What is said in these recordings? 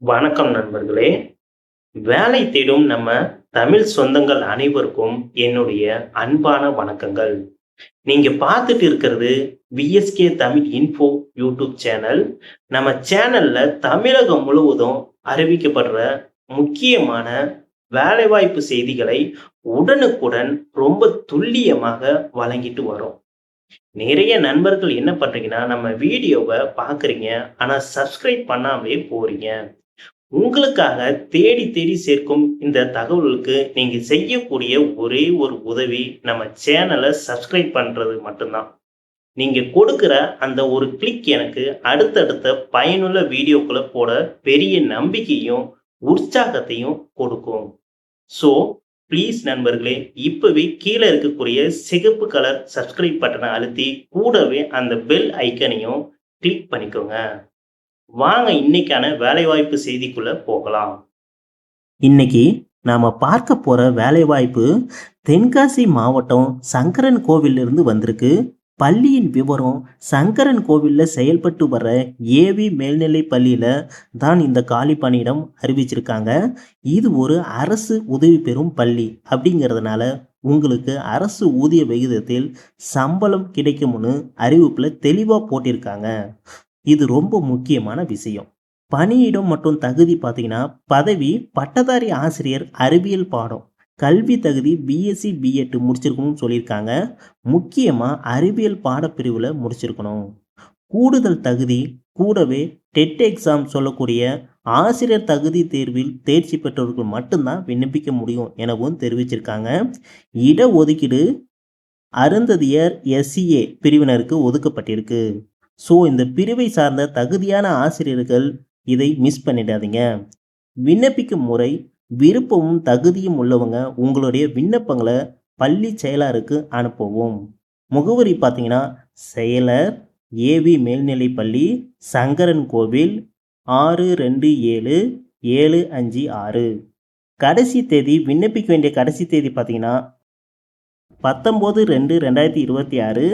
வணக்கம் நண்பர்களே! வேலை தேடும் நம்ம தமிழ் சொந்தங்கள் அனைவருக்கும் என்னுடைய அன்பான வணக்கங்கள். நீங்க பார்த்துட்டு இருக்கிறது VSK Tamil info YouTube channel. நம்ம சேனல்ல தமிழகம் முழுவதும் அறிவிக்கப்படுற முக்கியமான வேலைவாய்ப்பு செய்திகளை உடனுக்குடன் ரொம்ப துல்லியமாக வழங்கிட்டு வரோம். நிறைய நண்பர்கள் என்ன பண்றீங்கன்னா, நம்ம வீடியோவ பார்க்குறீங்க. ஆனா சப்ஸ்கிரைப் பண்ணாமலே போறீங்க. உங்களுக்காக தேடி தேடி சேர்க்கும் இந்த தகவலுக்கு நீங்க செய்யக்கூடிய ஒரே ஒரு உதவி நம்ம சேனலை சப்ஸ்கிரைப் பண்றது மட்டும்தான். நீங்க கொடுக்கிற அந்த ஒரு கிளிக் எனக்கு அடுத்தடுத்த பயனுள்ள வீடியோக்களை போட பெரிய நம்பிக்கையும் உற்சாகத்தையும் கொடுக்கும். ஸோ ப்ளீஸ் நண்பர்களே, இப்பவே கீழே இருக்கக்கூடிய சிகப்பு கலர் சப்ஸ்கிரைப் பட்டனை அழுத்தி கூடவே அந்த பெல் ஐக்கனையும் கிளிக் பண்ணிக்கோங்க. வாங்க இன்னைக்கான வேலைவாய்ப்பு செய்திக்குள்ள போகலாம். இன்னைக்கு நாம பார்க்க போற வேலைவாய்ப்பு தென்காசி மாவட்டம் சங்கரன் கோவில்ல இருந்து வந்திருக்கு. பள்ளியின் விவரம் சங்கரன் கோவில்ல செயல்பட்டு வர ஏவி மேல்நிலை பள்ளியில தான் இந்த காலி பணியிடம் அறிவிச்சிருக்காங்க. இது ஒரு அரசு உதவி பெறும் பள்ளி அப்படிங்கிறதுனால உங்களுக்கு அரசு ஊதிய விகிதத்தில் சம்பளம் கிடைக்கும்னு அறிவிப்புல தெளிவா போட்டிருக்காங்க. இது ரொம்ப முக்கியமான விஷயம். பணியிடம் மற்றும் தகுதி பார்த்தீங்கன்னா, பதவி பட்டதாரி ஆசிரியர் அறிவியல் பாடம். கல்வி தகுதி பிஎஸ்சி பிஎட் முடிச்சிருக்கணும்னு சொல்லியிருக்காங்க. முக்கியமா அறிவியல் பாடப்பிரிவுல முடிச்சிருக்கணும். கூடுதல் தகுதி கூடவே டெட் எக்ஸாம் சொல்லக்கூடிய ஆசிரியர் தகுதி தேர்வில் தேர்ச்சி பெற்றவர்கள் மட்டும்தான் விண்ணப்பிக்க முடியும் எனவும் தெரிவிச்சிருக்காங்க. இடஒதுக்கீடு அருந்ததியர் எஸ்சிஏ பிரிவினருக்கு ஒதுக்கப்பட்டிருக்கு. ஸோ இந்த பிரிவை சார்ந்த தகுதியான ஆசிரியர்கள் இதை மிஸ் பண்ணிடாதீங்க. விண்ணப்பிக்கும் முறை விருப்பமும் தகுதியும் உள்ளவங்க உங்களுடைய விண்ணப்பங்களை பள்ளி செயலருக்கு அனுப்பவும். முகவரி பார்த்தீங்கன்னா, செயலர் ஏவி மேல்நிலை பள்ளி சங்கரன் கோவில் 627756. கடைசி தேதி விண்ணப்பிக்க வேண்டிய கடைசி தேதி பார்த்தீங்கன்னா 19/2/2026.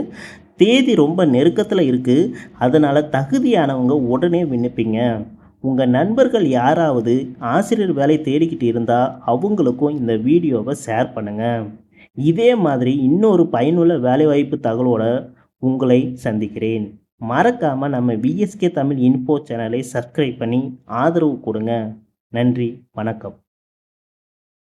தேதி ரொம்ப நெருக்கத்தில் இருக்குது. அதனால் தகுதியானவங்க உடனே விண்ணப்பிங்க. உங்கள் நண்பர்கள் யாராவது ஆசிரியர் வேலை தேடிக்கிட்டு இருந்தால் அவங்களுக்கும் இந்த வீடியோவை ஷேர் பண்ணுங்கள். இதே மாதிரி இன்னொரு பயனுள்ள வேலைவாய்ப்பு தகவலோட உங்களை சந்திக்கிறேன். மறக்காமல் நம்ம விஎஸ்கே தமிழ் இன்ஃபோ சேனலை சப்ஸ்கிரைப் பண்ணி ஆதரவு கொடுங்க. நன்றி, வணக்கம்.